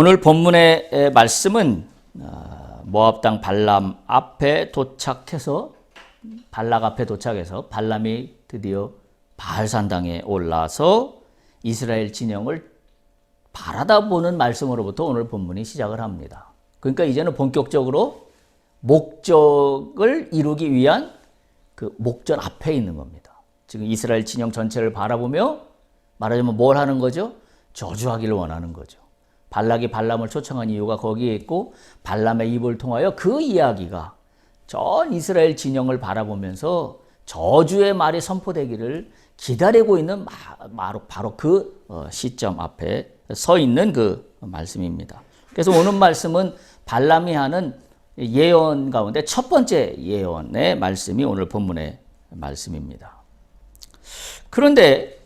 오늘 본문의 말씀은 모압 땅 발람 앞에 도착해서 발락 앞에 도착해서 발람이 드디어 바알산당에 올라서 이스라엘 진영을 바라다보는 말씀으로부터 오늘 본문이 시작을 합니다. 그러니까 이제는 본격적으로 목적을 이루기 위한 그 목전 앞에 있는 겁니다. 지금 이스라엘 진영 전체를 바라보며 말하자면 뭘 하는 거죠? 저주하기를 원하는 거죠. 발락이 발람을 초청한 이유가 거기에 있고 발람의 입을 통하여 그 이야기가 전 이스라엘 진영을 바라보면서 저주의 말이 선포되기를 기다리고 있는 바로 그 시점 앞에 서 있는 그 말씀입니다. 그래서 오늘 말씀은 발람이 하는 예언 가운데 첫 번째 예언의 말씀이 오늘 본문의 말씀입니다. 그런데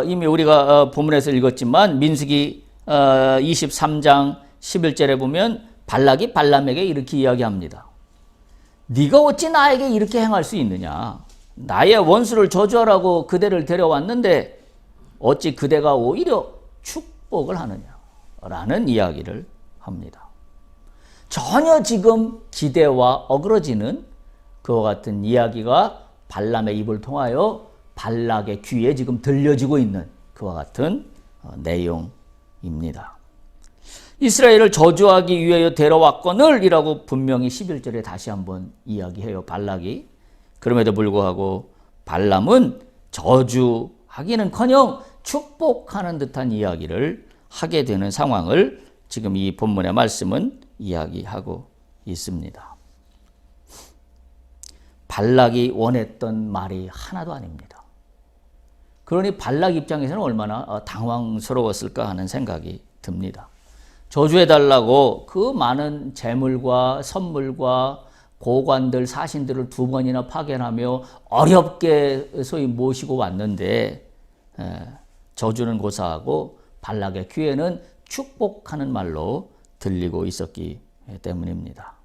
이미 우리가 본문에서 읽었지만 민수기 23장 11절에 보면 발락이 발람에게 이렇게 이야기합니다. 네가 어찌 나에게 이렇게 행할 수 있느냐? 나의 원수를 저주하라고 그대를 데려왔는데 어찌 그대가 오히려 축복을 하느냐? 라는 이야기를 합니다. 전혀 지금 기대와 어그러지는 그와 같은 이야기가 발람의 입을 통하여 발락의 귀에 지금 들려지고 있는 그와 같은 내용입니다. 이스라엘을 저주하기 위하여 데려왔거늘 이라고 분명히 11절에 다시 한번 이야기해요. 발락이. 그럼에도 불구하고 발람은 저주하기는커녕 축복하는 듯한 이야기를 하게 되는 상황을 지금 이 본문의 말씀은 이야기하고 있습니다. 발락이 원했던 말이 하나도 아닙니다. 그러니 발락 입장에서는 얼마나 당황스러웠을까 하는 생각이 듭니다. 저주해달라고 그 많은 재물과 선물과 고관들, 사신들을 2번이나 파견하며 어렵게 소위 모시고 왔는데 저주는 고사하고 발락의 귀에는 축복하는 말로 들리고 있었기 때문입니다.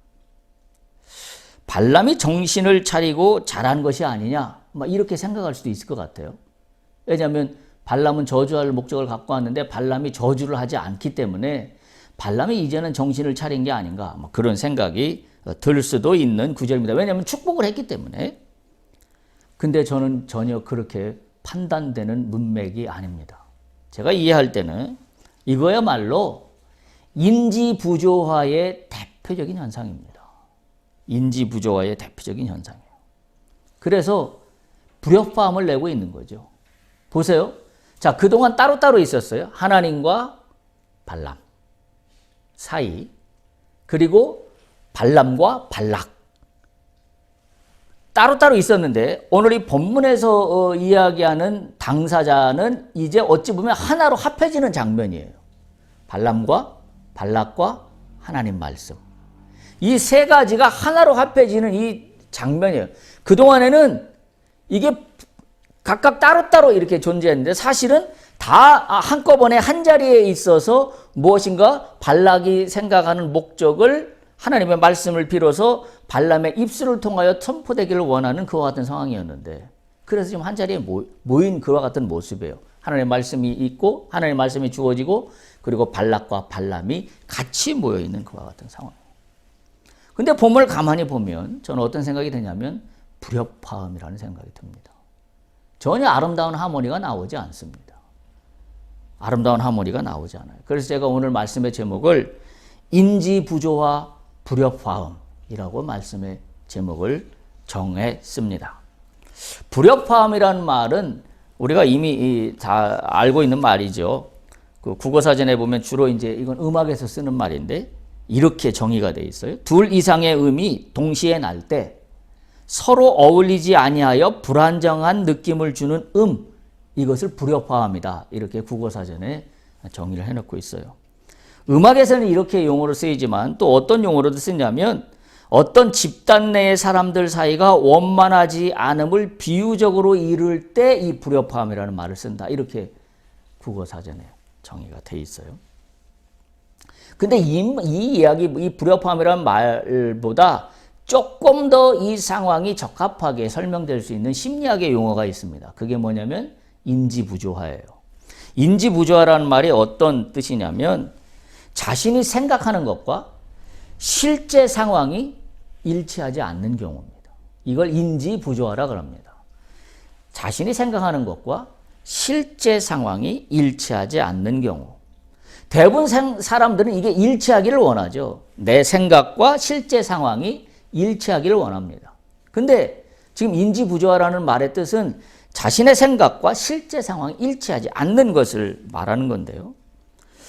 발람이 정신을 차리고 잘한 것이 아니냐 이렇게 생각할 수도 있을 것 같아요. 왜냐하면 발람은 저주할 목적을 갖고 왔는데 발람이 저주를 하지 않기 때문에 발람이 이제는 정신을 차린 게 아닌가 그런 생각이 들 수도 있는 구절입니다. 왜냐하면 축복을 했기 때문에. 근데 저는 전혀 그렇게 판단되는 문맥이 아닙니다. 제가 이해할 때는 이거야말로 인지부조화의 대표적인 현상입니다. 인지부조화의 대표적인 현상이에요. 그래서 불협화음을 내고 있는 거죠. 보세요. 자, 그동안 따로따로 있었어요. 하나님과 발람 사이, 그리고 발람과 발락 따로따로 있었는데 오늘 이 본문에서 이야기하는 당사자는 이제 어찌 보면 하나로 합해지는 장면이에요. 발람과 발락과 하나님 말씀. 이 세 가지가 하나로 합해지는 이 장면이에요. 그동안에는 이게 각각 따로따로 이렇게 존재했는데 사실은 다 한꺼번에 한 자리에 있어서 무엇인가 발락이 생각하는 목적을 하나님의 말씀을 빌어서 발람의 입술을 통하여 선포되기를 원하는 그와 같은 상황이었는데 그래서 지금 한 자리에 모인 그와 같은 모습이에요. 하나님의 말씀이 있고 하나님의 말씀이 주어지고 그리고 발락과 발람이 같이 모여있는 그와 같은 상황이에요. 근데 본문을 가만히 보면 저는 어떤 생각이 드냐면 불협화음이라는 생각이 듭니다. 전혀 아름다운 하모니가 나오지 않습니다. 아름다운 하모니가 나오지 않아요. 그래서 제가 오늘 말씀의 제목을 인지부조화 불협화음이라고 말씀의 제목을 정했습니다. 불협화음이라는 말은 우리가 이미 다 알고 있는 말이죠. 그 국어사전에 보면 주로 이제 이건 음악에서 쓰는 말인데 이렇게 정의가 되어 있어요. 둘 이상의 음이 동시에 날 때 서로 어울리지 아니하여 불안정한 느낌을 주는 이것을 불협화음이다. 이렇게 국어사전에 정의를 해놓고 있어요. 음악에서는 이렇게 용어로 쓰이지만 또 어떤 용어로도 쓰냐면 어떤 집단 내의 사람들 사이가 원만하지 않음을 비유적으로 이룰 때 이 불협화음이라는 말을 쓴다. 이렇게 국어사전에 정의가 돼 있어요. 근데 이 이야기, 이 불협화음이라는 말보다 조금 더 이 상황이 적합하게 설명될 수 있는 심리학의 용어가 있습니다. 그게 뭐냐면 인지부조화예요. 인지부조화라는 말이 어떤 뜻이냐면 자신이 생각하는 것과 실제 상황이 일치하지 않는 경우입니다. 이걸 인지부조화라 그럽니다. 자신이 생각하는 것과 실제 상황이 일치하지 않는 경우. 대부분 사람들은 이게 일치하기를 원하죠. 내 생각과 실제 상황이 일치하기를 원합니다. 근데 지금 인지부조화라는 말의 뜻은 자신의 생각과 실제 상황이 일치하지 않는 것을 말하는 건데요.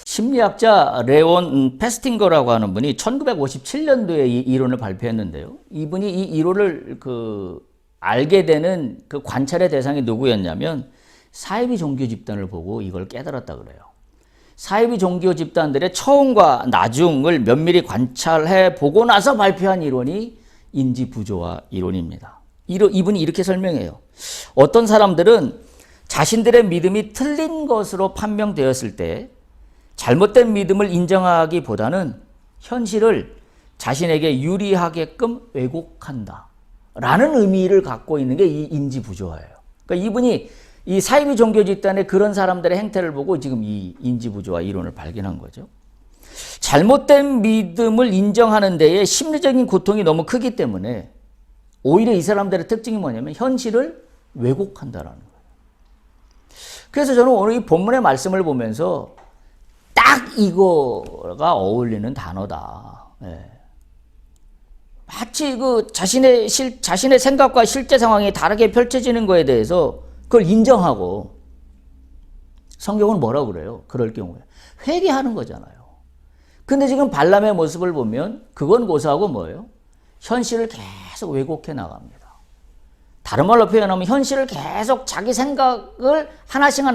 심리학자 레온 페스팅거라고 하는 분이 1957년도에 이 이론을 발표했는데요. 이분이 이 이론을 알게 되는 그 관찰의 대상이 누구였냐면 사이비 종교 집단을 보고 이걸 깨달았다 그래요. 사이비 종교 집단들의 처음과 나중을 면밀히 관찰해 보고 나서 발표한 이론이 인지부조화 이론입니다. 이분이 이렇게 설명해요. 어떤 사람들은 자신들의 믿음이 틀린 것으로 판명되었을 때 잘못된 믿음을 인정하기보다는 현실을 자신에게 유리하게끔 왜곡한다 라는 의미를 갖고 있는 게 이 인지부조화예요. 그러니까 이분이 이 사이비 종교 집단의 그런 사람들의 행태를 보고 지금 이 인지부조화 이론을 발견한 거죠. 잘못된 믿음을 인정하는 데에 심리적인 고통이 너무 크기 때문에 오히려 이 사람들의 특징이 뭐냐면 현실을 왜곡한다라는 거예요. 그래서 저는 오늘 이 본문의 말씀을 보면서 딱 이거가 어울리는 단어다. 예. 마치 자신의 생각과 실제 상황이 다르게 펼쳐지는 거에 대해서 그걸 인정하고 성경은 뭐라고 그래요? 그럴 경우에 회개하는 거잖아요. 근데 지금 발람의 모습을 보면 그건 고사하고 뭐예요? 현실을 계속 왜곡해 나갑니다. 다른 말로 표현하면 현실을 계속 자기 생각을 하나씩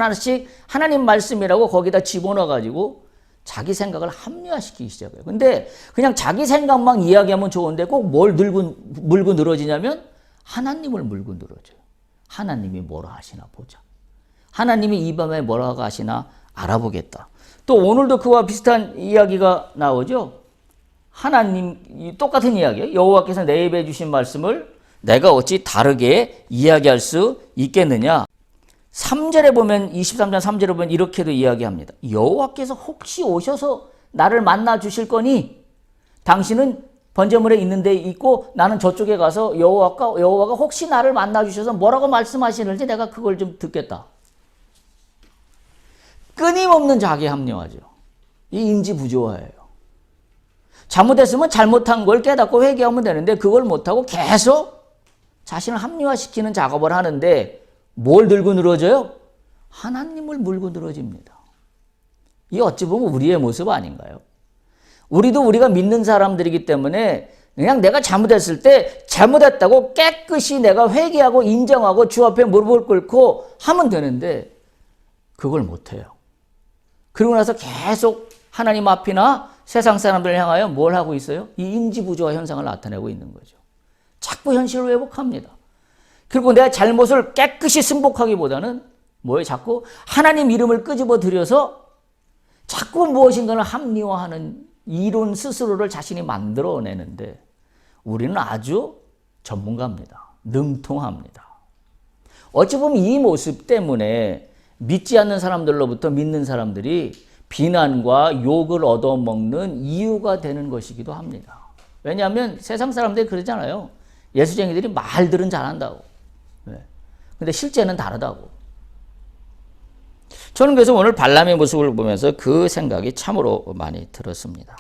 하나님 말씀이라고 거기다 집어넣어가지고 자기 생각을 합리화시키기 시작해요. 근데 그냥 자기 생각만 이야기하면 좋은데 꼭 뭘 물고 늘어지냐면 하나님을 물고 늘어져요. 하나님이 뭐라 하시나 보자. 하나님이 이 밤에 뭐라고 하시나 알아보겠다. 또 오늘도 그와 비슷한 이야기가 나오죠. 하나님 똑같은 이야기예요. 여호와께서 내 입에 주신 말씀을 내가 어찌 다르게 이야기할 수 있겠느냐. 3절에 보면 23장 3절에 보면 이렇게도 이야기합니다. 여호와께서 혹시 오셔서 나를 만나 주실 거니 당신은 번제물에 있는 데 있고 나는 저쪽에 가서 여호와가 혹시 나를 만나 주셔서 뭐라고 말씀하시는지 내가 그걸 좀 듣겠다. 끊임없는 자기 합리화죠. 이 인지부조화예요. 잘못했으면 잘못한 걸 깨닫고 회개하면 되는데 그걸 못하고 계속 자신을 합리화시키는 작업을 하는데 뭘 들고 늘어져요? 하나님을 물고 늘어집니다. 이 어찌 보면 우리의 모습 아닌가요? 우리가 믿는 사람들이기 때문에 그냥 내가 잘못했을 때 잘못했다고 깨끗이 내가 회개하고 인정하고 주 앞에 무릎을 꿇고 하면 되는데 그걸 못해요. 그러고 나서 계속 하나님 앞이나 세상 사람들을 향하여 뭘 하고 있어요? 이 인지부조화 현상을 나타내고 있는 거죠. 자꾸 현실을 왜곡합니다. 그리고 내 잘못을 깨끗이 승복하기보다는 뭐예요? 자꾸 하나님 이름을 끄집어 들여서 자꾸 무엇인가를 합리화하는 이론 스스로를 자신이 만들어내는데 우리는 아주 전문가입니다. 능통합니다. 어찌 보면 이 모습 때문에 믿지 않는 사람들로부터 믿는 사람들이 비난과 욕을 얻어먹는 이유가 되는 것이기도 합니다. 왜냐하면 세상 사람들이 그러잖아요. 예수쟁이들이 말들은 잘한다고. 근데 실제는 다르다고. 저는 그래서 오늘 발람의 모습을 보면서 그 생각이 참으로 많이 들었습니다.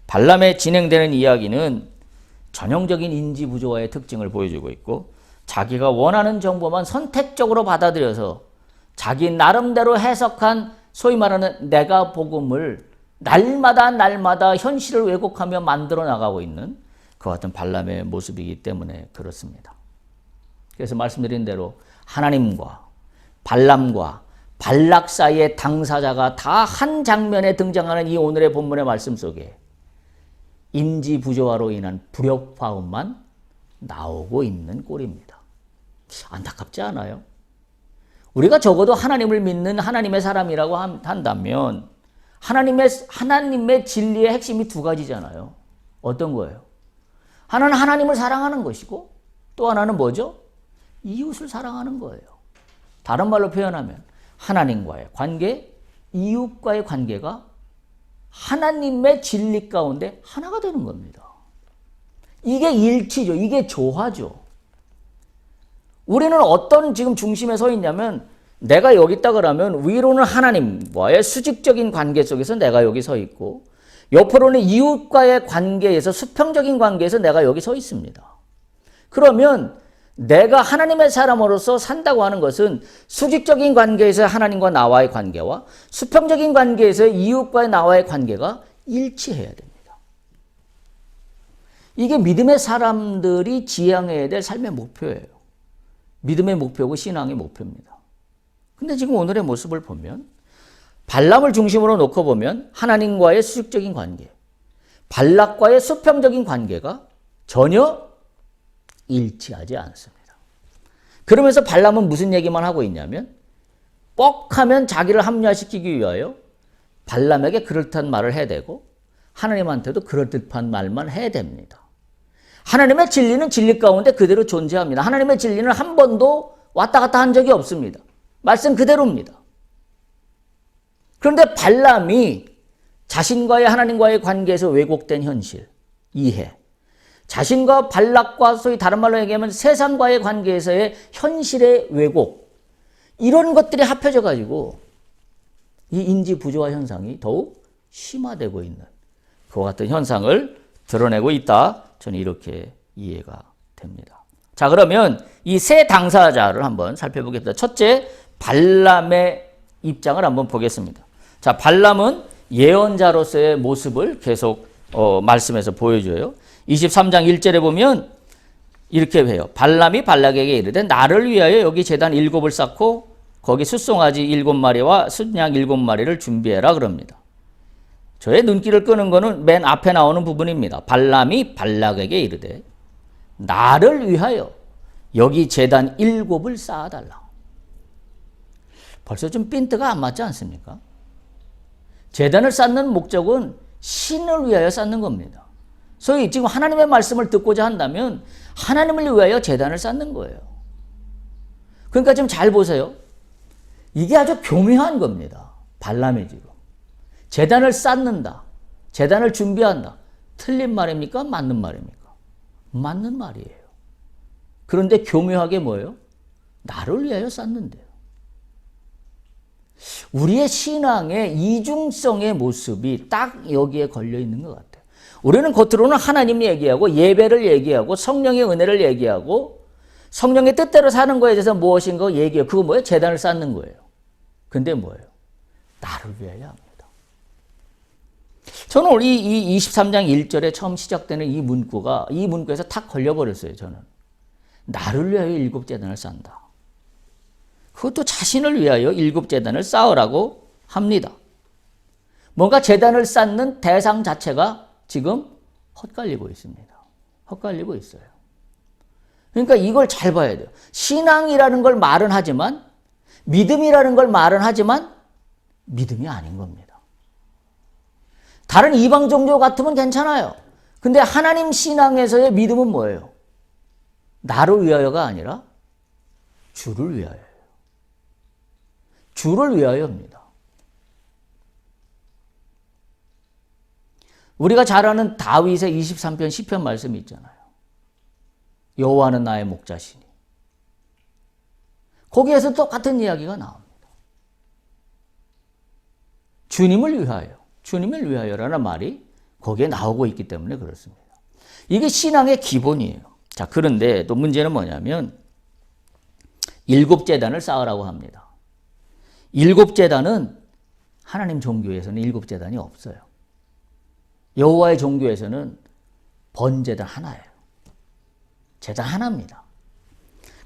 발람에 진행되는 이야기는 전형적인 인지부조화의 특징을 보여주고 있고 자기가 원하는 정보만 선택적으로 받아들여서 자기 나름대로 해석한 소위 말하는 내가 복음을 날마다 현실을 왜곡하며 만들어 나가고 있는 그와 같은 발람의 모습이기 때문에 그렇습니다. 그래서 말씀드린 대로 하나님과 발람과 발락 사이의 당사자가 다 한 장면에 등장하는 이 오늘의 본문의 말씀 속에 인지부조화로 인한 불협화음만 나오고 있는 꼴입니다. 안타깝지 않아요? 우리가 적어도 하나님을 믿는 하나님의 사람이라고 한다면 하나님의 진리의 핵심이 두 가지잖아요. 어떤 거예요? 하나는 하나님을 사랑하는 것이고 또 하나는 뭐죠? 이웃을 사랑하는 거예요. 다른 말로 표현하면 하나님과의 관계, 이웃과의 관계가 하나님의 진리 가운데 하나가 되는 겁니다. 이게 일치죠. 이게 조화죠. 우리는 어떤 지금 중심에 서 있냐면 내가 여기 있다 그러면 위로는 하나님과의 수직적인 관계 속에서 내가 여기 서 있고 옆으로는 이웃과의 관계에서 수평적인 관계에서 내가 여기 서 있습니다. 그러면 내가 하나님의 사람으로서 산다고 하는 것은 수직적인 관계에서 하나님과 나와의 관계와 수평적인 관계에서 이웃과의 나와의 관계가 일치해야 됩니다. 이게 믿음의 사람들이 지향해야 될 삶의 목표예요. 믿음의 목표고 신앙의 목표입니다. 근데 지금 오늘의 모습을 보면 발람을 중심으로 놓고 보면 하나님과의 수직적인 관계, 발락과의 수평적인 관계가 전혀 일치하지 않습니다. 그러면서 발람은 무슨 얘기만 하고 있냐면 뻑하면 자기를 합리화시키기 위하여 발람에게 그럴듯한 말을 해대고 하나님한테도 그럴듯한 말만 해댑니다. 하나님의 진리는 진리 가운데 그대로 존재합니다. 하나님의 진리는 한 번도 왔다 갔다 한 적이 없습니다. 말씀 그대로입니다. 그런데 발람이 자신과의 하나님과의 관계에서 왜곡된 현실, 이해, 자신과 발락과 소위 다른 말로 얘기하면 세상과의 관계에서의 현실의 왜곡, 이런 것들이 합해져 가지고 이 인지 부조화 현상이 더욱 심화되고 있는 그와 같은 현상을 드러내고 있다. 저는 이렇게 이해가 됩니다. 자, 그러면 이 세 당사자를 한번 살펴보겠습니다. 첫째, 발람의 입장을 한번 보겠습니다. 자, 발람은 예언자로서의 모습을 계속 말씀에서 보여줘요. 23장 1절에 보면 이렇게 해요. 발람이 발락에게 이르되 나를 위하여 여기 제단 7을 쌓고 거기 숫송아지 7마리와 순양 7마리를 준비해라 그럽니다. 저의 눈길을 끄는 거는 맨 앞에 나오는 부분입니다. 발람이 발락에게 이르되 나를 위하여 여기 제단 7을 쌓아달라. 벌써 좀 핀트가 안 맞지 않습니까? 제단을 쌓는 목적은 신을 위하여 쌓는 겁니다. 소위 지금 하나님의 말씀을 듣고자 한다면 하나님을 위하여 제단을 쌓는 거예요. 그러니까 좀 잘 보세요. 이게 아주 교묘한 겁니다. 발람이 지금. 제단을 쌓는다. 제단을 준비한다. 틀린 말입니까? 맞는 말입니까? 맞는 말이에요. 그런데 교묘하게 뭐예요? 나를 위하여 쌓는데요. 우리의 신앙의 이중성의 모습이 딱 여기에 걸려 있는 것 같아요. 우리는 겉으로는 하나님 얘기하고 예배를 얘기하고 성령의 은혜를 얘기하고 성령의 뜻대로 사는 거에 대해서 무엇인가 얘기해요. 그거 뭐예요? 제단을 쌓는 거예요. 근데 뭐예요? 나를 위하여 합니다. 저는 오늘 이 23장 1절에 처음 시작되는 이 문구에서 탁 걸려버렸어요. 저는. 나를 위하여 7제단을 쌓는다. 그것도 자신을 위하여 7제단을 쌓으라고 합니다. 뭔가 제단을 쌓는 대상 자체가 지금 헛갈리고 있습니다. 헛갈리고 있어요. 그러니까 이걸 잘 봐야 돼요. 신앙이라는 걸 말은 하지만 믿음이라는 걸 말은 하지만 믿음이 아닌 겁니다. 다른 이방 종교 같으면 괜찮아요. 근데 하나님 신앙에서의 믿음은 뭐예요? 나를 위하여가 아니라 주를 위하여예요. 주를 위하여입니다. 우리가 잘 아는 다윗의 23편 시편 말씀이 있잖아요. 여호와는 나의 목자시니. 거기에서 똑같은 이야기가 나옵니다. 주님을 위하여, 주님을 위하여라는 말이 거기에 나오고 있기 때문에 그렇습니다. 이게 신앙의 기본이에요. 자, 그런데 또 문제는 뭐냐면 7제단을 쌓으라고 합니다. 7제단은 하나님 종교에서는 7제단이 없어요. 여호와의 종교에서는 번제단 하나예요. 제단 하나입니다.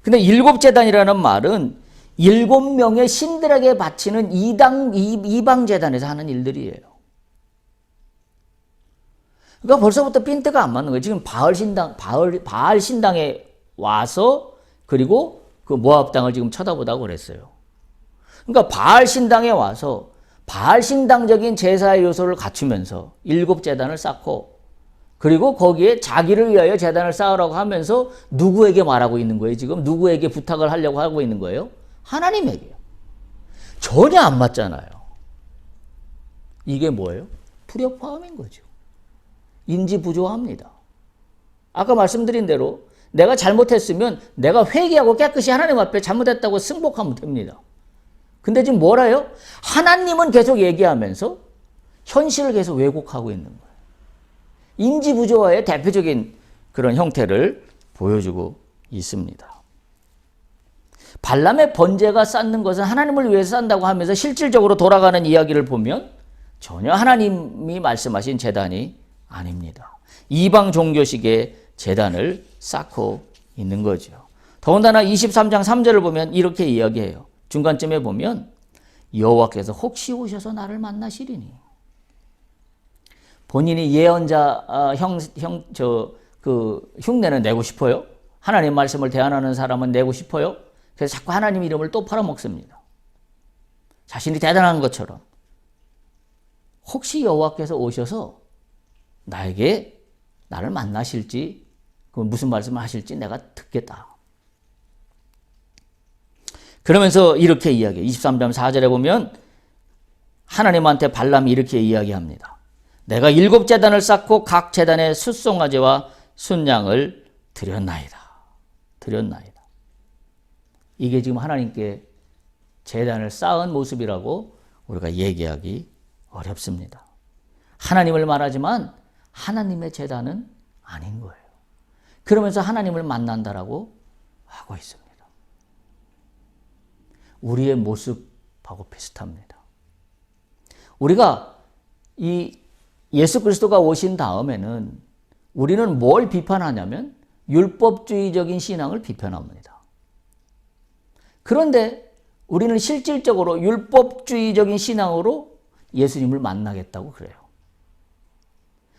근데 7제단이라는 말은 7명의 신들에게 바치는 이방 제단에서 하는 일들이에요. 그러니까 벌써부터 핀트가 안 맞는 거예요. 지금 바알 신당에 와서 그리고 그 모압 땅을 지금 쳐다보다고 그랬어요. 그러니까 바알 신당에 와서 바알 신당적인 제사의 요소를 갖추면서 7제단을 쌓고 그리고 거기에 자기를 위하여 제단을 쌓으라고 하면서 누구에게 말하고 있는 거예요? 지금 누구에게 부탁을 하려고 하고 있는 거예요? 하나님에게요. 전혀 안 맞잖아요. 이게 뭐예요? 불협화음인 거죠. 인지 부조화합니다. 아까 말씀드린 대로 내가 잘못했으면 내가 회개하고 깨끗이 하나님 앞에 잘못했다고 승복하면 됩니다. 근데 지금 뭐라요? 하나님은 계속 얘기하면서 현실을 계속 왜곡하고 있는 거예요. 인지 부조화의 대표적인 그런 형태를 보여주고 있습니다. 발람의 번제가 쌓는 것은 하나님을 위해서 쌓는다고 하면서 실질적으로 돌아가는 이야기를 보면 전혀 하나님이 말씀하신 제단이 아닙니다. 이방 종교식의 제단을 쌓고 있는 거죠. 더군다나 23장 3절을 보면 이렇게 이야기해요. 중간쯤에 보면 여호와께서 혹시 오셔서 나를 만나시리니. 본인이 예언자 흉내는 내고 싶어요. 하나님 말씀을 대안하는 사람은 내고 싶어요. 그래서 자꾸 하나님 이름을 또 팔아먹습니다. 자신이 대단한 것처럼. 혹시 여호와께서 오셔서 나를 만나실지, 무슨 말씀을 하실지 내가 듣겠다. 그러면서 이렇게 이야기해요. 23장 4절에 보면 하나님한테 발람이 이렇게 이야기합니다. 내가 7 제단을 쌓고 각 제단에 숫송아지와 순양을 드렸나이다. 이게 지금 하나님께 제단을 쌓은 모습이라고 우리가 얘기하기 어렵습니다. 하나님을 말하지만 하나님의 제단은 아닌 거예요. 그러면서 하나님을 만난다라고 하고 있습니다. 우리의 모습하고 비슷합니다. 우리가 이 예수 그리스도가 오신 다음에는 우리는 뭘 비판하냐면 율법주의적인 신앙을 비판합니다. 그런데 우리는 실질적으로 율법주의적인 신앙으로 예수님을 만나겠다고 그래요.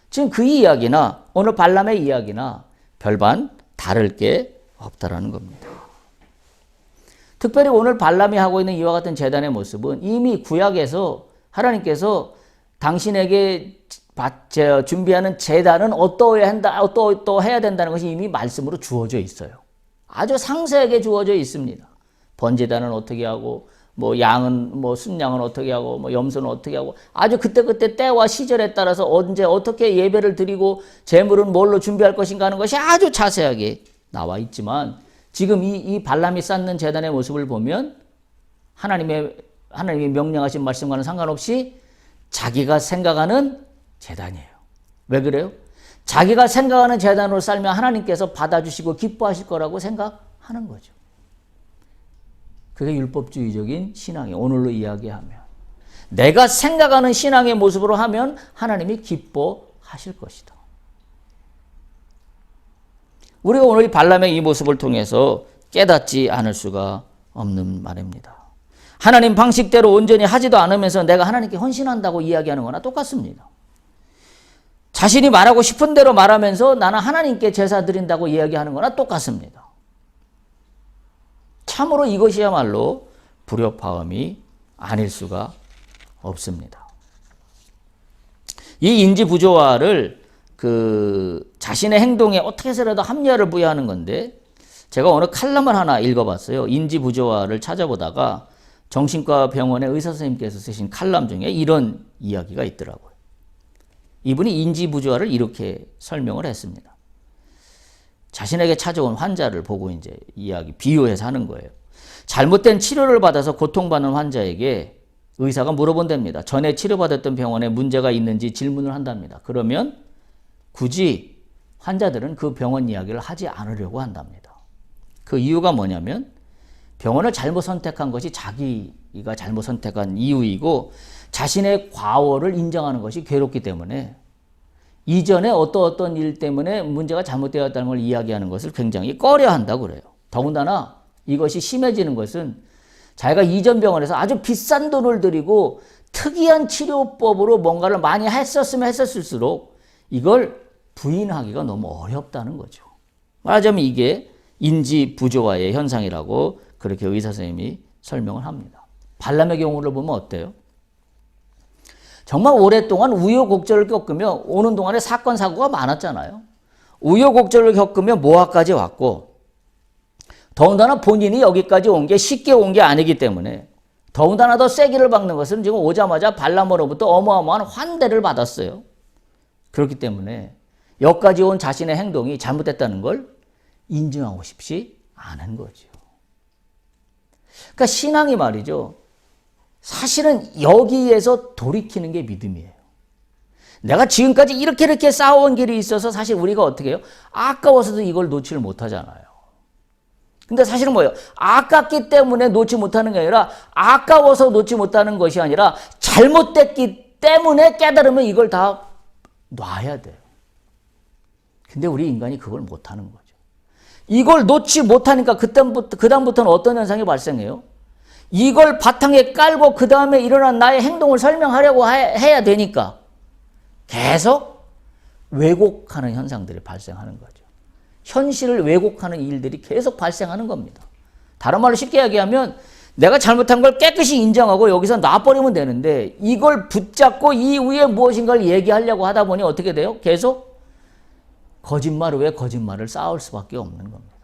지금 그 이야기나 오늘 발람의 이야기나 별반 다를 게 없다라는 겁니다. 특별히 오늘 발람이 하고 있는 이와 같은 제단의 모습은 이미 구약에서 하나님께서 당신에게 준비하는 제단은 어떠해야 된다는 것이 이미 말씀으로 주어져 있어요. 아주 상세하게 주어져 있습니다. 번제단은 어떻게 하고, 양은, 순양은 어떻게 하고, 염소는 어떻게 하고, 아주 그때 때와 시절에 따라서 언제 어떻게 예배를 드리고, 제물은 뭘로 준비할 것인가 하는 것이 아주 자세하게 나와 있지만, 지금 이 발람이 쌓는 제단의 모습을 보면, 하나님이 명령하신 말씀과는 상관없이 자기가 생각하는 제단이에요. 왜 그래요? 자기가 생각하는 제단으로 살면 하나님께서 받아주시고 기뻐하실 거라고 생각하는 거죠. 그게 율법주의적인 신앙이 오늘로 이야기하면 내가 생각하는 신앙의 모습으로 하면 하나님이 기뻐하실 것이다. 우리가 오늘 이 발람의 이 모습을 통해서 깨닫지 않을 수가 없는 말입니다. 하나님 방식대로 온전히 하지도 않으면서 내가 하나님께 헌신한다고 이야기하는 거나 똑같습니다. 자신이 말하고 싶은 대로 말하면서 나는 하나님께 제사 드린다고 이야기하는 거나 똑같습니다. 참으로 이것이야말로 불협화음이 아닐 수가 없습니다. 이 인지 부조화를 자신의 행동에 어떻게 해서라도 합리화를 부여하는 건데 제가 오늘 칼럼을 하나 읽어봤어요. 인지 부조화를 찾아보다가 정신과 병원의 의사 선생님께서 쓰신 칼럼 중에 이런 이야기가 있더라고요. 이분이 인지 부조화를 이렇게 설명을 했습니다. 자신에게 찾아온 환자를 보고 이제 비유해서 하는 거예요. 잘못된 치료를 받아서 고통받는 환자에게 의사가 물어본답니다. 전에 치료받았던 병원에 문제가 있는지 질문을 한답니다. 그러면 굳이 환자들은 그 병원 이야기를 하지 않으려고 한답니다. 그 이유가 뭐냐면 병원을 잘못 선택한 것이 자기가 잘못 선택한 이유이고 자신의 과오를 인정하는 것이 괴롭기 때문에 이전에 어떤 일 때문에 문제가 잘못되었다는 걸 이야기하는 것을 굉장히 꺼려한다고 그래요. 더군다나 이것이 심해지는 것은 자기가 이전 병원에서 아주 비싼 돈을 들이고 특이한 치료법으로 뭔가를 많이 했었을수록 이걸 부인하기가 너무 어렵다는 거죠. 말하자면 이게 인지 부조화의 현상이라고 그렇게 의사 선생님이 설명을 합니다. 발람의 경우를 보면 어때요? 정말 오랫동안 우여곡절을 겪으며 오는 동안에 사건 사고가 많았잖아요. 우여곡절을 겪으며 모하까지 왔고 더군다나 본인이 여기까지 온 게 쉽게 온 게 아니기 때문에 더군다나 더 세기를 박는 것은 지금 오자마자 발람으로부터 어마어마한 환대를 받았어요. 그렇기 때문에 여기까지 온 자신의 행동이 잘못됐다는 걸 인정하고 싶지 않은 거죠. 그러니까 신앙이 말이죠. 사실은 여기에서 돌이키는 게 믿음이에요. 내가 지금까지 이렇게 쌓아온 길이 있어서 사실 우리가 어떻게 해요? 아까워서도 이걸 놓지를 못하잖아요. 근데 사실은 뭐예요? 아깝기 때문에 놓지 못하는 게 아니라 아까워서 놓지 못하는 것이 아니라 잘못됐기 때문에 깨달으면 이걸 다 놔야 돼요. 근데 우리 인간이 그걸 못하는 거죠. 이걸 놓지 못하니까 그다음부터는 어떤 현상이 발생해요? 이걸 바탕에 깔고 그 다음에 일어난 나의 행동을 설명하려고 해야 되니까 계속 왜곡하는 현상들이 발생하는 거죠. 현실을 왜곡하는 일들이 계속 발생하는 겁니다. 다른 말로 쉽게 이야기하면 내가 잘못한 걸 깨끗이 인정하고 여기서 놔버리면 되는데 이걸 붙잡고 이후에 무엇인가를 얘기하려고 하다 보니 어떻게 돼요? 계속 거짓말 후에 거짓말을 쌓을 수밖에 없는 겁니다.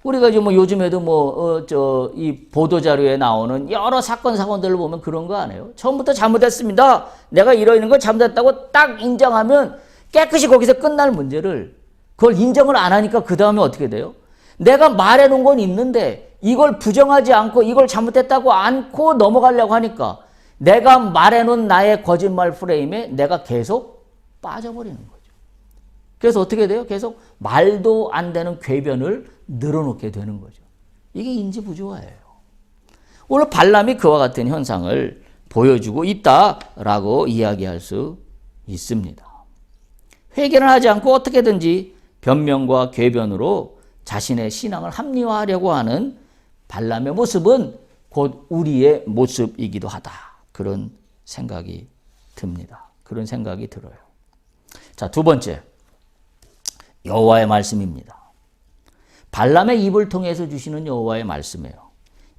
우리가 이제 뭐 요즘에도 이 보도자료에 나오는 여러 사건들을 보면 그런 거 안 해요. 처음부터 잘못했습니다. 내가 이러는 걸 잘못했다고 딱 인정하면 깨끗이 거기서 끝날 문제를 그걸 인정을 안 하니까 그 다음에 어떻게 돼요? 내가 말해놓은 건 있는데 이걸 부정하지 않고 이걸 잘못했다고 않고 넘어가려고 하니까 내가 말해놓은 나의 거짓말 프레임에 내가 계속 빠져버리는 거죠. 그래서 어떻게 돼요? 계속 말도 안 되는 궤변을 늘어놓게 되는 거죠. 이게 인지부조화예요. 오늘 발람이 그와 같은 현상을 보여주고 있다라고 이야기할 수 있습니다. 회개를 하지 않고 어떻게든지 변명과 궤변으로 자신의 신앙을 합리화하려고 하는 발람의 모습은 곧 우리의 모습이기도 하다. 그런 생각이 듭니다. 그런 생각이 들어요. 자, 두 번째. 여호와의 말씀입니다. 발람의 입을 통해서 주시는 여호와의 말씀이에요.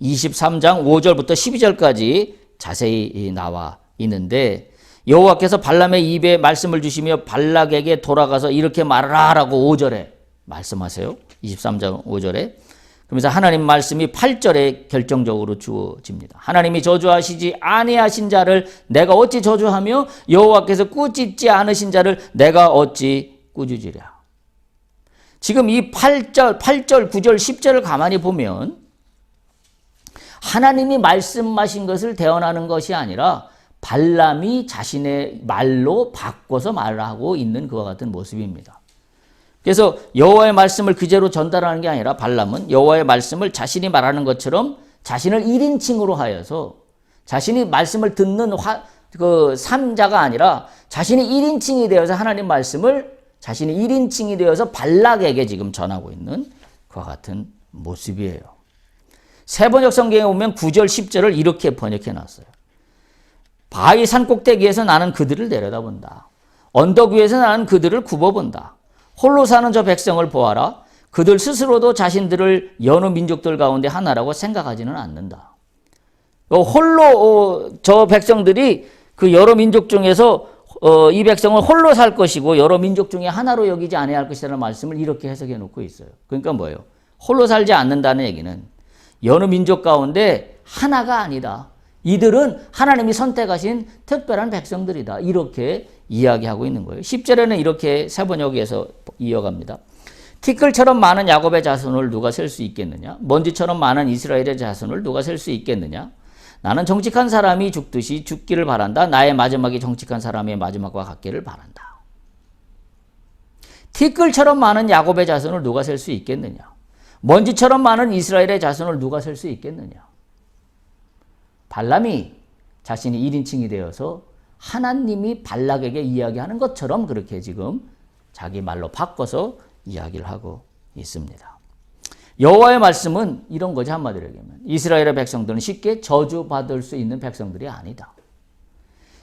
23장 5절부터 12절까지 자세히 나와 있는데 여호와께서 발람의 입에 말씀을 주시며 발락에게 돌아가서 이렇게 말하라라고 5절에 말씀하세요. 23장 5절에. 그러면서 하나님 말씀이 8절에 결정적으로 주어집니다. 하나님이 저주하시지 아니하신 자를 내가 어찌 저주하며 여호와께서 꾸짖지 않으신 자를 내가 어찌 꾸짖으랴. 지금 이 8절, 9절, 10절을 가만히 보면 하나님이 말씀하신 것을 대언하는 것이 아니라 발람이 자신의 말로 바꿔서 말하고 있는 그와 같은 모습입니다. 그래서 여호와의 말씀을 그대로 전달하는 게 아니라 발람은 여호와의 말씀을 자신이 말하는 것처럼 자신을 1인칭으로 하여서 자신이 말씀을 듣는 삼자가 아니라 자신이 1인칭이 되어서 하나님 말씀을 자신이 1인칭이 되어서 발락에게 지금 전하고 있는 그와 같은 모습이에요. 세번역 성경에 보면 9절, 10절을 이렇게 번역해 놨어요. 바위 산꼭대기에서 나는 그들을 내려다본다. 언덕 위에서 나는 그들을 굽어본다. 홀로 사는 저 백성을 보아라. 그들 스스로도 자신들을 여러 민족들 가운데 하나라고 생각하지는 않는다. 홀로 저 백성들이 그 여러 민족 중에서 이 백성은 홀로 살 것이고 여러 민족 중에 하나로 여기지 아니할 것이라는 말씀을 이렇게 해석해 놓고 있어요. 그러니까 뭐예요? 홀로 살지 않는다는 얘기는 여러 민족 가운데 하나가 아니다. 이들은 하나님이 선택하신 특별한 백성들이다. 이렇게 이야기하고 있는 거예요. 10절에는 이렇게 세번역에서 이어갑니다. 티끌처럼 많은 야곱의 자손을 누가 셀 수 있겠느냐? 먼지처럼 많은 이스라엘의 자손을 누가 셀 수 있겠느냐? 나는 정직한 사람이 죽듯이 죽기를 바란다. 나의 마지막이 정직한 사람의 마지막과 같기를 바란다. 티끌처럼 많은 야곱의 자손을 누가 셀 수 있겠느냐? 먼지처럼 많은 이스라엘의 자손을 누가 셀 수 있겠느냐? 발람이 자신이 1인칭이 되어서 하나님이 발락에게 이야기하는 것처럼 그렇게 지금 자기 말로 바꿔서 이야기를 하고 있습니다. 여호와의 말씀은 이런 거지 한마디로 얘기하면 이스라엘의 백성들은 쉽게 저주받을 수 있는 백성들이 아니다.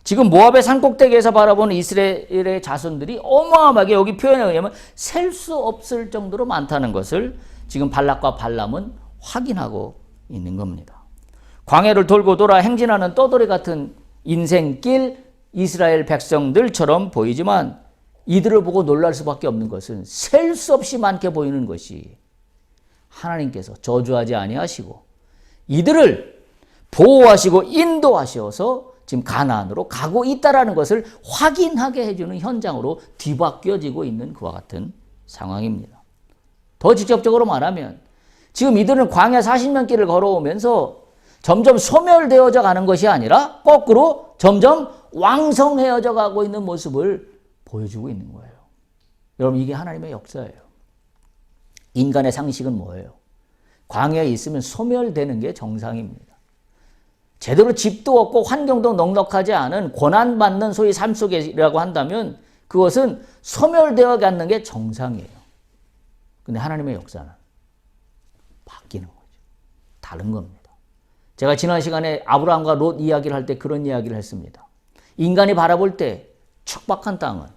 지금 모압의 산꼭대기에서 바라보는 이스라엘의 자손들이 어마어마하게 여기 표현에 의하면 셀 수 없을 정도로 많다는 것을 지금 발락과 발람은 확인하고 있는 겁니다. 광야를 돌고 돌아 행진하는 떠돌이 같은 인생길 이스라엘 백성들처럼 보이지만 이들을 보고 놀랄 수밖에 없는 것은 셀 수 없이 많게 보이는 것이 하나님께서 저주하지 아니하시고 이들을 보호하시고 인도하셔서 지금 가나안으로 가고 있다라는 것을 확인하게 해주는 현장으로 뒤바뀌어지고 있는 그와 같은 상황입니다. 더 직접적으로 말하면 지금 이들은 광야 40년 길을 걸어오면서 점점 소멸되어져 가는 것이 아니라 거꾸로 점점 왕성해져 가고 있는 모습을 보여주고 있는 거예요. 여러분, 이게 하나님의 역사예요. 인간의 상식은 뭐예요? 광야에 있으면 소멸되는 게 정상입니다. 제대로 집도 없고 환경도 넉넉하지 않은 고난받는 소위 삶 속이라고 한다면 그것은 소멸되어 가는 게 정상이에요. 근데 하나님의 역사는 바뀌는 거죠. 다른 겁니다. 제가 지난 시간에 아브라함과 롯 이야기를 할 때 그런 이야기를 했습니다. 인간이 바라볼 때 척박한 땅은,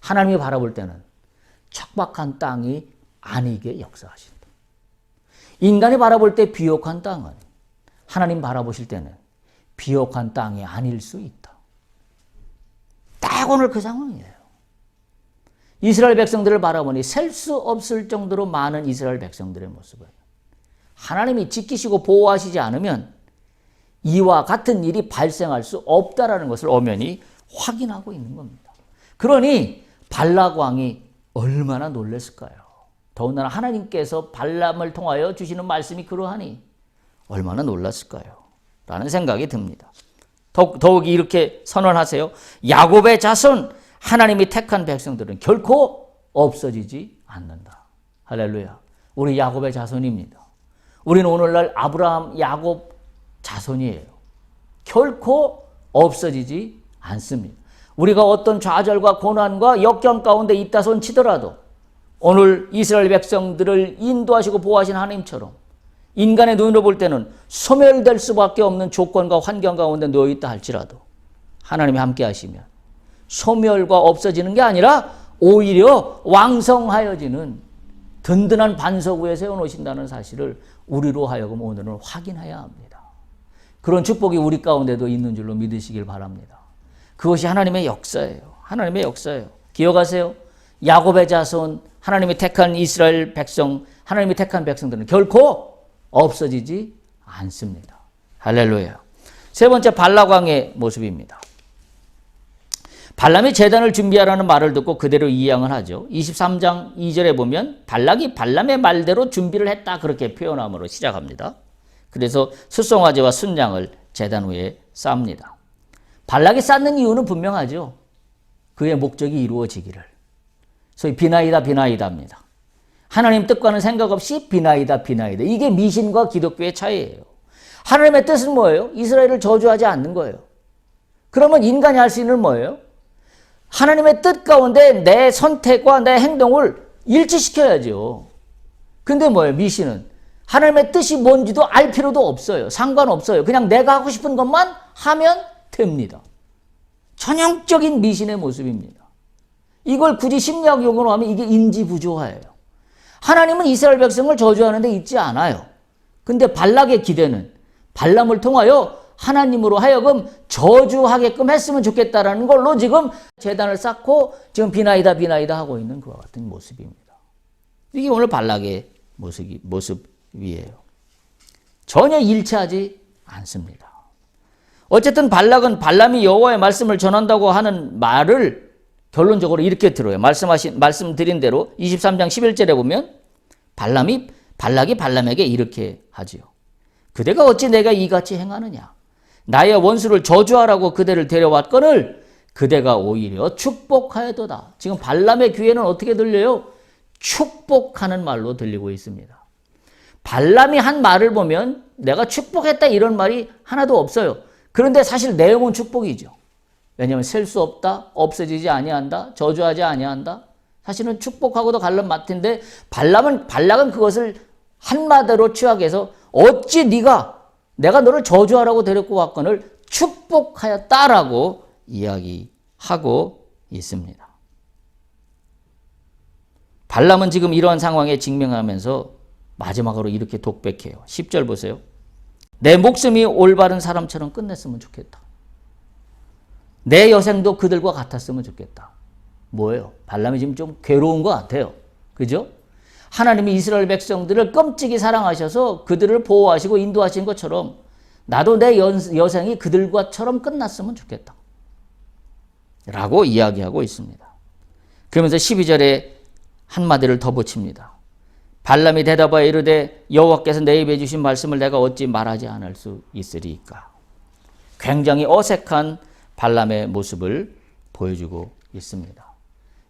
하나님이 바라볼 때는 척박한 땅이 아니게 역사하신다. 인간이 바라볼 때 비옥한 땅은 하나님 바라보실 때는 비옥한 땅이 아닐 수 있다. 딱 오늘 그 상황이에요. 이스라엘 백성들을 바라보니 셀 수 없을 정도로 많은 이스라엘 백성들의 모습을 하나님이 지키시고 보호하시지 않으면 이와 같은 일이 발생할 수 없다라는 것을 엄연히 확인하고 있는 겁니다. 그러니 발락 왕이 얼마나 놀랐을까요? 더군다나 하나님께서 발람을 통하여 주시는 말씀이 그러하니 얼마나 놀랐을까요? 라는 생각이 듭니다. 더욱이 이렇게 선언하세요. 야곱의 자손, 하나님이 택한 백성들은 결코 없어지지 않는다. 할렐루야. 우리 야곱의 자손입니다. 우리는 오늘날 아브라함, 야곱 자손이에요. 결코 없어지지 않습니다. 우리가 어떤 좌절과 고난과 역경 가운데 있다 손 치더라도 오늘 이스라엘 백성들을 인도하시고 보호하신 하나님처럼 인간의 눈으로 볼 때는 소멸될 수밖에 없는 조건과 환경 가운데 놓여 있다 할지라도 하나님이 함께 하시면 소멸과 없어지는 게 아니라 오히려 왕성하여지는 든든한 반석 위에 세워놓으신다는 사실을 우리로 하여금 오늘은 확인해야 합니다. 그런 축복이 우리 가운데도 있는 줄로 믿으시길 바랍니다. 그것이 하나님의 역사예요. 하나님의 역사예요. 기억하세요. 야곱의 자손, 하나님이 택한 이스라엘 백성, 하나님이 택한 백성들은 결코 없어지지 않습니다. 할렐루야. 세 번째, 발락 왕의 모습입니다. 발람이 제단을 준비하라는 말을 듣고 그대로 이양을 하죠. 23장 2절에 보면 발락이 발람의 말대로 준비를 했다 그렇게 표현함으로 시작합니다. 그래서 숫송아지와 순양을 제단 위에 쌓습니다. 발락이 쌓는 이유는 분명하죠. 그의 목적이 이루어지기를. 소위 비나이다 비나이다입니다. 하나님 뜻과는 생각 없이 비나이다 비나이다. 이게 미신과 기독교의 차이예요. 하나님의 뜻은 뭐예요? 이스라엘을 저주하지 않는 거예요. 그러면 인간이 할 수 있는 뭐예요? 하나님의 뜻 가운데 내 선택과 내 행동을 일치시켜야죠. 근데 뭐예요? 미신은 하나님의 뜻이 뭔지도 알 필요도 없어요. 상관없어요. 그냥 내가 하고 싶은 것만 하면 됩니다. 전형적인 미신의 모습입니다. 이걸 굳이 심리학 용어로 하면 이게 인지부조화예요. 하나님은 이스라엘 백성을 저주하는 데 있지 않아요. 근데 발락의 기대는 발람을 통하여 하나님으로 하여금 저주하게끔 했으면 좋겠다라는 걸로 지금 제단을 쌓고 지금 비나이다 비나이다 하고 있는 그와 같은 모습입니다. 이게 오늘 발락의 모습이에요. 전혀 일치하지 않습니다. 어쨌든 발락은 발람이 여호와의 말씀을 전한다고 하는 말을 결론적으로 이렇게 들어요. 말씀드린 대로 23장 11절에 보면 발락이 발람에게 이렇게 하지요. 그대가 어찌 내가 이같이 행하느냐? 나의 원수를 저주하라고 그대를 데려왔거늘 그대가 오히려 축복하여도다. 지금 발람의 귀에는 어떻게 들려요? 축복하는 말로 들리고 있습니다. 발람이 한 말을 보면 내가 축복했다 이런 말이 하나도 없어요. 그런데 사실 내용은 축복이죠. 왜냐하면 셀 수 없다, 없어지지 아니한다, 저주하지 아니한다. 사실은 축복하고도 갈른 마트인데 발락은 그것을 한마디로 취약해서 어찌 내가 너를 저주하라고 데리고 왔거늘 축복하였다라고 이야기하고 있습니다. 발람은 지금 이러한 상황에 직면하면서 마지막으로 이렇게 독백해요. 10절 보세요. 내 목숨이 올바른 사람처럼 끝냈으면 좋겠다. 내 여생도 그들과 같았으면 좋겠다. 뭐예요? 발람이 지금 좀 괴로운 것 같아요. 그죠? 하나님이 이스라엘 백성들을 끔찍이 사랑하셔서 그들을 보호하시고 인도하신 것처럼 나도 내 여생이 그들과처럼 끝났으면 좋겠다. 라고 이야기하고 있습니다. 그러면서 12절에 한마디를 더 붙입니다. 발람이 대답하여 이르되 여호와께서 내 입에 주신 말씀을 내가 어찌 말하지 않을 수 있으리까. 굉장히 어색한 발람의 모습을 보여주고 있습니다.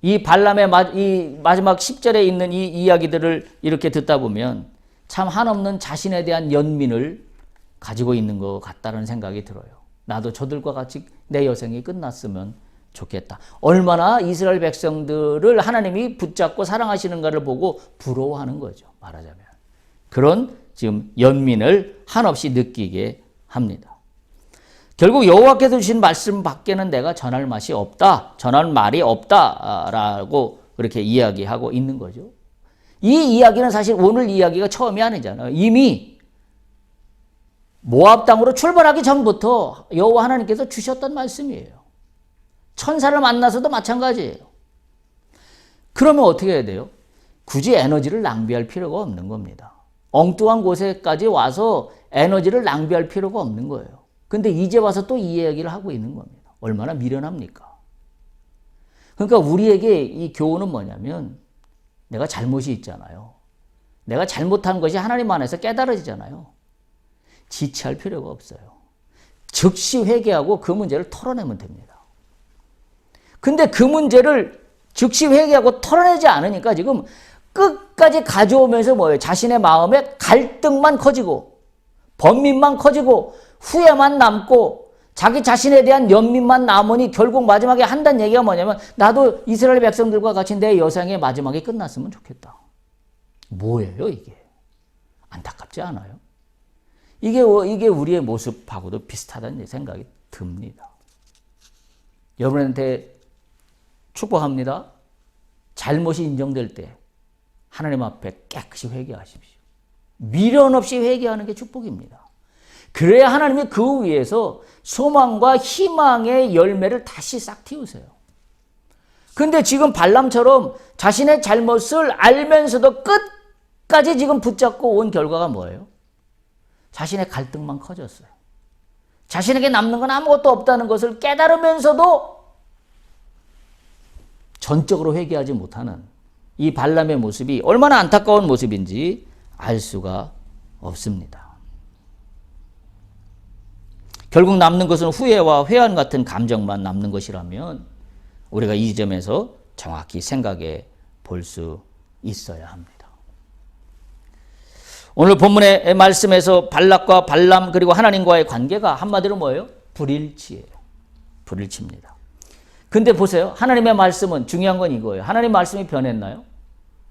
이 발람의 이 마지막 10절에 있는 이 이야기들을 이렇게 듣다 보면 참 한없는 자신에 대한 연민을 가지고 있는 것 같다는 생각이 들어요. 나도 저들과 같이 내 여생이 끝났으면 좋겠다. 얼마나 이스라엘 백성들을 하나님이 붙잡고 사랑하시는가를 보고 부러워하는 거죠. 말하자면. 그런 지금 연민을 한없이 느끼게 합니다. 결국 여호와께서 주신 말씀 밖에는 내가 전할 맛이 없다. 전할 말이 없다라고 그렇게 이야기하고 있는 거죠. 이 이야기는 사실 오늘 이야기가 처음이 아니잖아요. 이미 모압 땅으로 출발하기 전부터 여호와 하나님께서 주셨던 말씀이에요. 천사를 만나서도 마찬가지예요. 그러면 어떻게 해야 돼요? 굳이 에너지를 낭비할 필요가 없는 겁니다. 엉뚱한 곳에까지 와서 에너지를 낭비할 필요가 없는 거예요. 근데 이제 와서 또 이 이야기를 하고 있는 겁니다. 얼마나 미련합니까? 그러니까 우리에게 이 교훈은 뭐냐면 내가 잘못이 있잖아요. 내가 잘못한 것이 하나님 안에서 깨달아지잖아요. 지체할 필요가 없어요. 즉시 회개하고 그 문제를 털어내면 됩니다. 근데 그 문제를 즉시 회개하고 털어내지 않으니까 지금 끝까지 가져오면서 뭐예요? 자신의 마음에 갈등만 커지고 번민만 커지고 후회만 남고 자기 자신에 대한 연민만 남으니 결국 마지막에 한다는 얘기가 뭐냐면 나도 이스라엘 백성들과 같이 내 여생의 마지막이 끝났으면 좋겠다. 뭐예요 이게? 안타깝지 않아요? 이게 우리의 모습하고도 비슷하다는 생각이 듭니다. 여러분한테 축복합니다. 잘못이 인정될 때 하나님 앞에 깨끗이 회개하십시오. 미련 없이 회개하는 게 축복입니다. 그래야 하나님이 그 위에서 소망과 희망의 열매를 다시 싹 틔우세요. 근데 지금 발람처럼 자신의 잘못을 알면서도 끝까지 지금 붙잡고 온 결과가 뭐예요? 자신의 갈등만 커졌어요. 자신에게 남는 건 아무것도 없다는 것을 깨달으면서도 전적으로 회개하지 못하는 이 발람의 모습이 얼마나 안타까운 모습인지 알 수가 없습니다. 결국 남는 것은 후회와 회한 같은 감정만 남는 것이라면 우리가 이 점에서 정확히 생각해 볼 수 있어야 합니다. 오늘 본문의 말씀에서 발락과 발람 그리고 하나님과의 관계가 한마디로 뭐예요? 불일치예요. 불일치입니다. 근데 보세요. 하나님의 말씀은 중요한 건 이거예요. 하나님 말씀이 변했나요?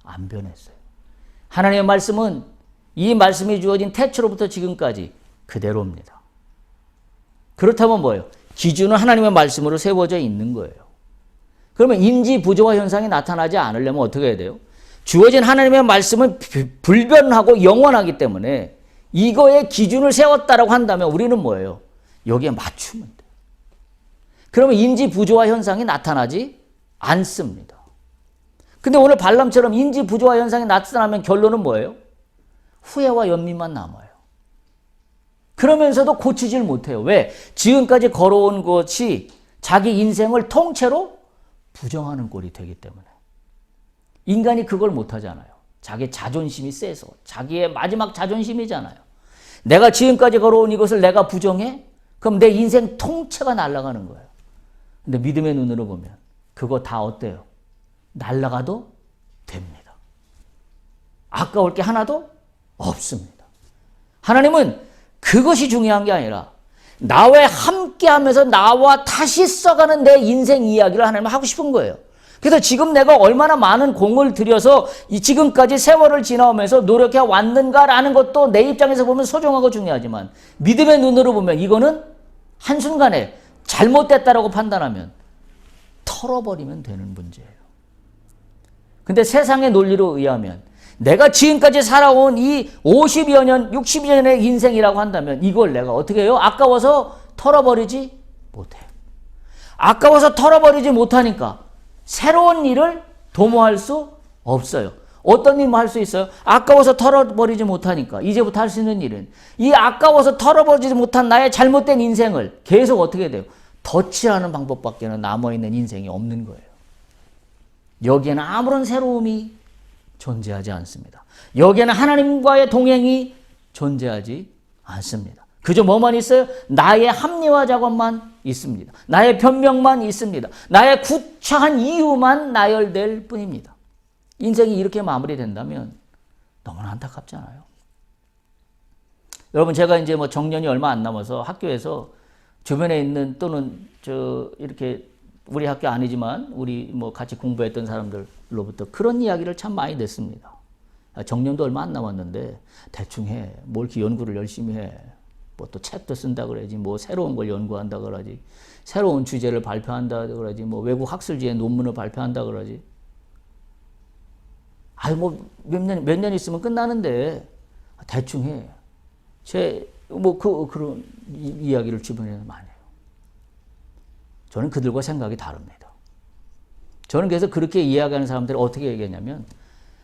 안 변했어요. 하나님의 말씀은 이 말씀이 주어진 태초로부터 지금까지 그대로입니다. 그렇다면 뭐예요? 기준은 하나님의 말씀으로 세워져 있는 거예요. 그러면 인지 부조화 현상이 나타나지 않으려면 어떻게 해야 돼요? 주어진 하나님의 말씀은 불변하고 영원하기 때문에 이거에 기준을 세웠다라고 한다면 우리는 뭐예요? 여기에 맞추면 돼요. 그러면 인지 부조화 현상이 나타나지 않습니다. 근데 오늘 발람처럼 인지 부조화 현상이 나타나면 결론은 뭐예요? 후회와 연민만 남아요. 그러면서도 고치질 못해요. 왜? 지금까지 걸어온 것이 자기 인생을 통째로 부정하는 꼴이 되기 때문에. 인간이 그걸 못하잖아요. 자기 자존심이 세서. 자기의 마지막 자존심이잖아요. 내가 지금까지 걸어온 이것을 내가 부정해? 그럼 내 인생 통째가 날아가는 거예요. 근데 믿음의 눈으로 보면 그거 다 어때요? 날아가도 됩니다. 아까울 게 하나도 없습니다. 하나님은 그것이 중요한 게 아니라 나와 함께하면서 나와 다시 써가는 내 인생 이야기를 하나님은 하고 싶은 거예요. 그래서 지금 내가 얼마나 많은 공을 들여서 지금까지 세월을 지나오면서 노력해 왔는가라는 것도 내 입장에서 보면 소중하고 중요하지만 믿음의 눈으로 보면 이거는 한순간에 잘못됐다라고 판단하면 털어버리면 되는 문제예요. 근데 세상의 논리로 의하면 내가 지금까지 살아온 이 50여 년, 60여 년의 인생이라고 한다면 이걸 내가 어떻게 해요? 아까워서 털어버리지 못해요. 아까워서 털어버리지 못하니까 새로운 일을 도모할 수 없어요. 어떤 일 할 수 있어요? 아까워서 털어버리지 못하니까. 이제부터 할 수 있는 일은 이 아까워서 털어버리지 못한 나의 잘못된 인생을 계속 어떻게 돼요? 덧칠하는 방법밖에는 남아있는 인생이 없는 거예요. 여기에는 아무런 새로움이 존재하지 않습니다. 여기에는 하나님과의 동행이 존재하지 않습니다. 그저 뭐만 있어요? 나의 합리화 작업만 있습니다. 나의 변명만 있습니다. 나의 구차한 이유만 나열될 뿐입니다. 인생이 이렇게 마무리된다면 너무나 안타깝잖아요. 여러분, 제가 이제 뭐 정년이 얼마 안 남아서 학교에서 주변에 있는 또는 이렇게 우리 학교 아니지만 우리 뭐 같이 공부했던 사람들로부터 그런 이야기를 참 많이 듣습니다. 정년도 얼마 안 남았는데 대충 해. 뭘 이렇게 연구를 열심히 해. 뭐 또 책도 쓴다 그러지. 뭐 새로운 걸 연구한다 그러지. 새로운 주제를 발표한다 그러지. 뭐 외국 학술지의 논문을 발표한다 그러지. 아유, 뭐 몇 년 있으면 끝나는데 대충 해. 그런 이야기를 주변에서 많이 해요. 저는 그들과 생각이 다릅니다. 저는 그래서 그렇게 이야기하는 사람들이 어떻게 얘기하냐면,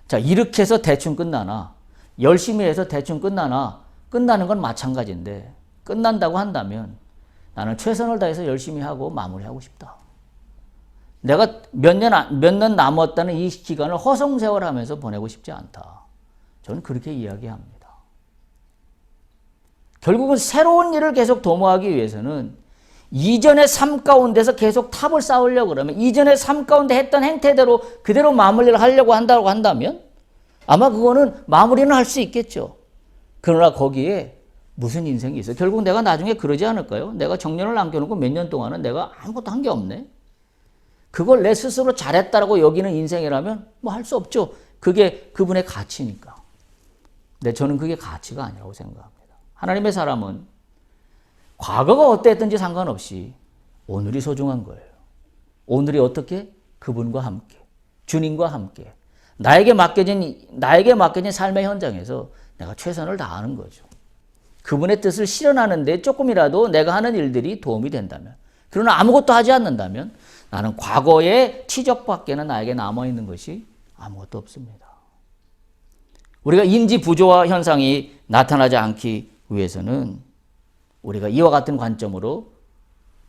자, 이렇게 해서 대충 끝나나, 열심히 해서 대충 끝나나, 끝나는 건 마찬가지인데, 끝난다고 한다면 나는 최선을 다해서 열심히 하고 마무리하고 싶다. 내가 몇 년 남았다는 이 기간을 허송세월하면서 보내고 싶지 않다. 저는 그렇게 이야기합니다. 결국은 새로운 일을 계속 도모하기 위해서는 이전의 삶 가운데서 계속 탑을 쌓으려고 그러면, 이전의 삶 가운데 했던 행태대로 그대로 마무리를 하려고 한다고 한다면 아마 그거는 마무리는 할 수 있겠죠. 그러나 거기에 무슨 인생이 있어요? 결국 내가 나중에 그러지 않을까요? 내가 정년을 남겨놓고 몇 년 동안은 내가 아무것도 한 게 없네. 그걸 내 스스로 잘했다라고 여기는 인생이라면 뭐 할 수 없죠. 그게 그분의 가치니까. 근데 저는 그게 가치가 아니라고 생각합니다. 하나님의 사람은 과거가 어땠든지 상관없이 오늘이 소중한 거예요. 오늘이 어떻게? 그분과 함께, 주님과 함께 나에게 맡겨진 삶의 현장에서 내가 최선을 다하는 거죠. 그분의 뜻을 실현하는 데 조금이라도 내가 하는 일들이 도움이 된다면, 그러나 아무것도 하지 않는다면 나는 과거의 치적밖에는 나에게 남아있는 것이 아무것도 없습니다. 우리가 인지 부조화 현상이 나타나지 않기 위해서는 우리가 이와 같은 관점으로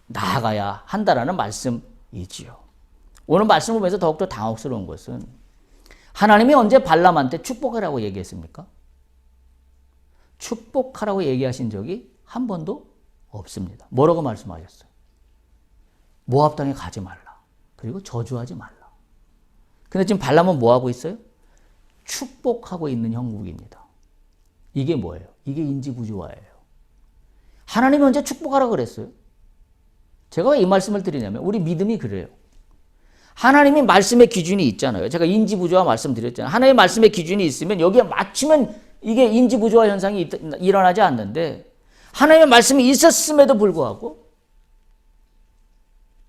나아가야 한다라는 말씀이지요. 오늘 말씀을 보면서 더욱더 당혹스러운 것은 하나님이 언제 발람한테 축복하라고 얘기했습니까? 축복하라고 얘기하신 적이 한 번도 없습니다. 뭐라고 말씀하셨어요? 모압 땅에 가지 말라. 그리고 저주하지 말라. 근데 지금 발람은 뭐 하고 있어요? 축복하고 있는 형국입니다. 이게 뭐예요? 이게 인지부조화예요. 하나님이 언제 축복하라고 그랬어요? 제가 왜 이 말씀을 드리냐면 우리 믿음이 그래요. 하나님이 말씀의 기준이 있잖아요. 제가 인지부조화 말씀드렸잖아요. 하나님의 말씀의 기준이 있으면 여기에 맞추면 이게 인지부조화 현상이 일어나지 않는데, 하나님의 말씀이 있었음에도 불구하고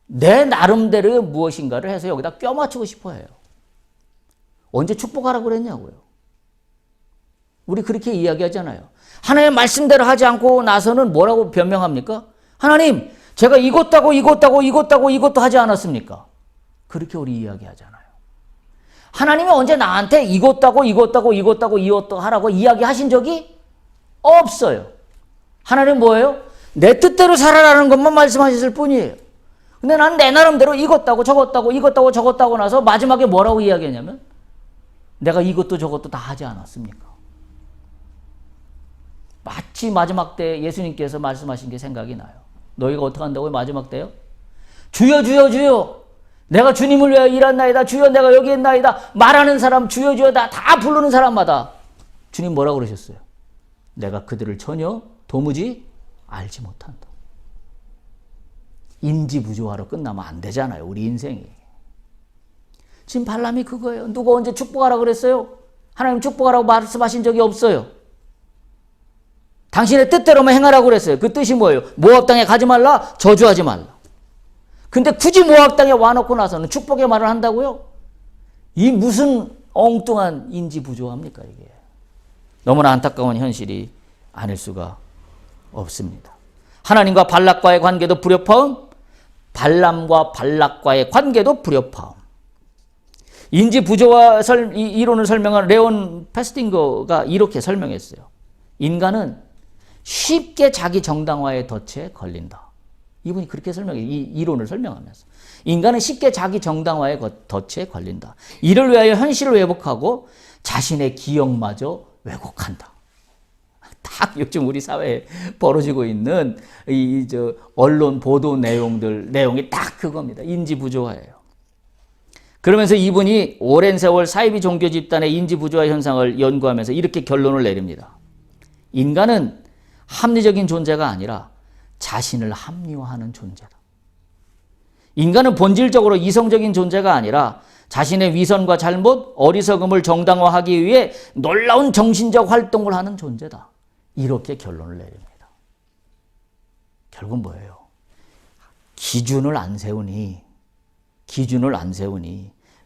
내 나름대로의 무엇인가를 해서 여기다 껴맞추고 싶어 해요. 언제 축복하라고 그랬냐고요. 우리 그렇게 이야기하잖아요. 하나님의 말씀대로 하지 않고 나서는 뭐라고 변명합니까? 하나님, 제가 이것도 하지 않았습니까? 그렇게 우리 이야기하잖아요. 하나님이 언제 나한테 이것도 하라고 이야기하신 적이 없어요. 하나님 뭐예요? 내 뜻대로 살아라는 것만 말씀하셨을 뿐이에요. 근데 난 내 나름대로 이것도 하고 나서 마지막에 뭐라고 이야기하냐면 내가 이것도 저것도 다 하지 않았습니까? 마치 마지막 때 예수님께서 말씀하신 게 생각이 나요. 너희가 어떻게 한다고요? 마지막 때요? 주여 주여 주여, 내가 주님을 위하여 일한나이다. 주여, 내가 여기 있나이다. 말하는 사람 주여 주여 다 부르는 사람마다 주님 뭐라고 그러셨어요? 내가 그들을 전혀 도무지 알지 못한다. 인지부조화로 끝나면 안 되잖아요, 우리 인생이. 지금 발람이 그거예요. 누가 언제 축복하라고 그랬어요? 하나님 축복하라고 말씀하신 적이 없어요. 당신의 뜻대로만 행하라고 그랬어요. 그 뜻이 뭐예요? 모압 땅에 가지 말라, 저주하지 말라. 근데 굳이 모압 땅에 와놓고 나서는 축복의 말을 한다고요? 이 무슨 엉뚱한 인지부조화입니까, 이게? 너무나 안타까운 현실이 아닐 수가 없습니다. 하나님과 발락과의 관계도 불협화음, 발람과 발락과의 관계도 불협화음. 인지 부조화 이론을 설명한 레온 패스팅거가 이렇게 설명했어요. 인간은 쉽게 자기 정당화의 덫에 걸린다. 이분이 그렇게 설명해요. 이 이론을 설명하면서. 인간은 쉽게 자기 정당화의 덫에 걸린다. 이를 위하여 현실을 왜곡하고 자신의 기억마저 왜곡한다. 딱 요즘 우리 사회에 벌어지고 있는 언론 보도 내용이 딱 그겁니다. 인지 부조화예요. 그러면서 이분이 오랜 세월 사이비 종교 집단의 인지 부조화 현상을 연구하면서 이렇게 결론을 내립니다. 인간은 합리적인 존재가 아니라 자신을 합리화하는 존재다. 인간은 본질적으로 이성적인 존재가 아니라 자신의 위선과 잘못, 어리석음을 정당화하기 위해 놀라운 정신적 활동을 하는 존재다. 이렇게 결론을 내립니다. 결국은 뭐예요? 기준을 안 세우니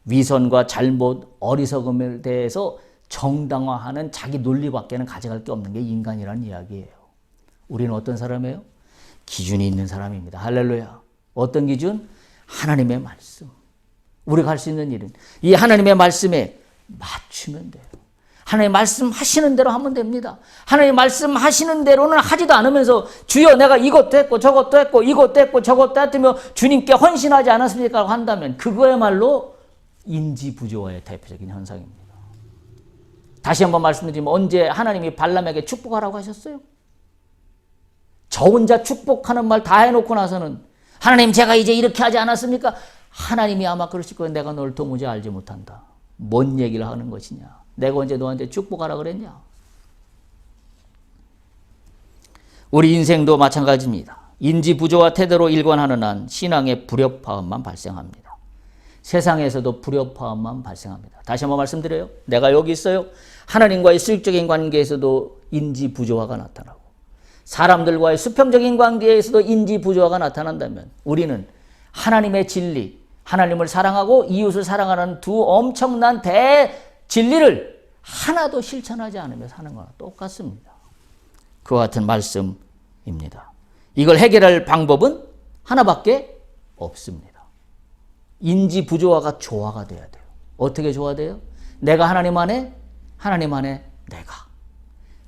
위선과 잘못, 어리석음에 대해서 정당화하는 자기 논리밖에는 가져갈 게 없는 게 인간이라는 이야기예요. 우리는 어떤 사람이에요? 기준이 있는 사람입니다. 할렐루야. 어떤 기준? 하나님의 말씀. 우리가 할 수 있는 일은 이 하나님의 말씀에 맞추면 돼요. 하나님 말씀하시는 대로 하면 됩니다. 하나님 말씀하시는 대로는 하지도 않으면서 주여 내가 이것도 했고 저것도 했고 이것도 했고 저것도 했으며 주님께 헌신하지 않았습니까? 한다면 그거야말로 인지 부조화의 대표적인 현상입니다. 다시 한번 말씀드리면 언제 하나님이 발람에게 축복하라고 하셨어요? 저 혼자 축복하는 말 다 해놓고 나서는 하나님 제가 이제 이렇게 하지 않았습니까? 하나님이 아마 그러실 거예요. 내가 널 도무지 알지 못한다. 뭔 얘기를 하는 것이냐. 내가 언제 너한테 축복하라 그랬냐. 우리 인생도 마찬가지입니다. 인지 부조화 태도로 일관하는 한 신앙의 불협화음만 발생합니다. 세상에서도 불협화음만 발생합니다. 다시 한번 말씀드려요. 내가 여기 있어요. 하나님과의 수직적인 관계에서도 인지 부조화가 나타나고 사람들과의 수평적인 관계에서도 인지 부조화가 나타난다면 우리는 하나님의 진리, 하나님을 사랑하고 이웃을 사랑하는 두 엄청난 대진리를 하나도 실천하지 않으며 사는 거나 똑같습니다. 그와 같은 말씀입니다. 이걸 해결할 방법은 하나밖에 없습니다. 인지 부조화가 조화가 돼야 돼요. 어떻게 조화돼요? 내가 하나님 안에 내가.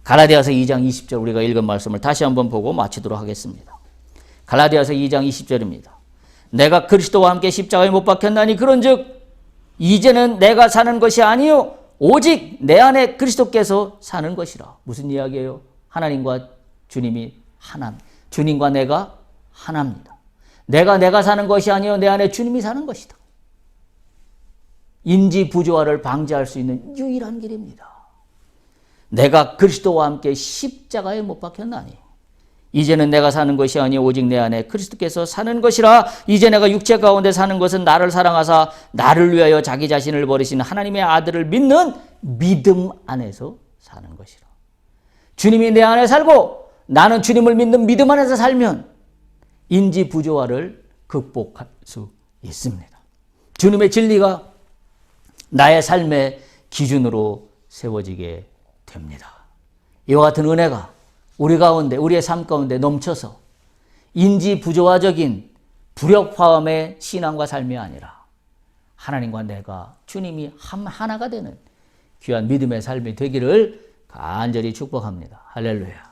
갈라디아서 2장 20절 우리가 읽은 말씀을 다시 한번 보고 마치도록 하겠습니다. 갈라디아서 2장 20절입니다. 내가 그리스도와 함께 십자가에 못 박혔나니 그런즉 이제는 내가 사는 것이 아니요 오직 내 안에 그리스도께서 사는 것이라. 무슨 이야기예요? 하나님과 주님이 하나, 주님과 내가 하나입니다. 내가 사는 것이 아니요 내 안에 주님이 사는 것이다. 인지 부조화를 방지할 수 있는 유일한 길입니다. 내가 그리스도와 함께 십자가에 못 박혔나니 이제는 내가 사는 것이 아니요 오직 내 안에 그리스도께서 사는 것이라. 이제 내가 육체 가운데 사는 것은 나를 사랑하사 나를 위하여 자기 자신을 버리신 하나님의 아들을 믿는 믿음 안에서 사는 것이라. 주님이 내 안에 살고 나는 주님을 믿는 믿음 안에서 살면 인지 부조화를 극복할 수 있습니다. 주님의 진리가 나의 삶의 기준으로 세워지게 됩니다. 이와 같은 은혜가 우리 가운데, 우리의 삶 가운데 넘쳐서 인지 부조화적인 불협화음의 신앙과 삶이 아니라 하나님과 내가 주님이 하나가 되는 귀한 믿음의 삶이 되기를 간절히 축복합니다. 할렐루야.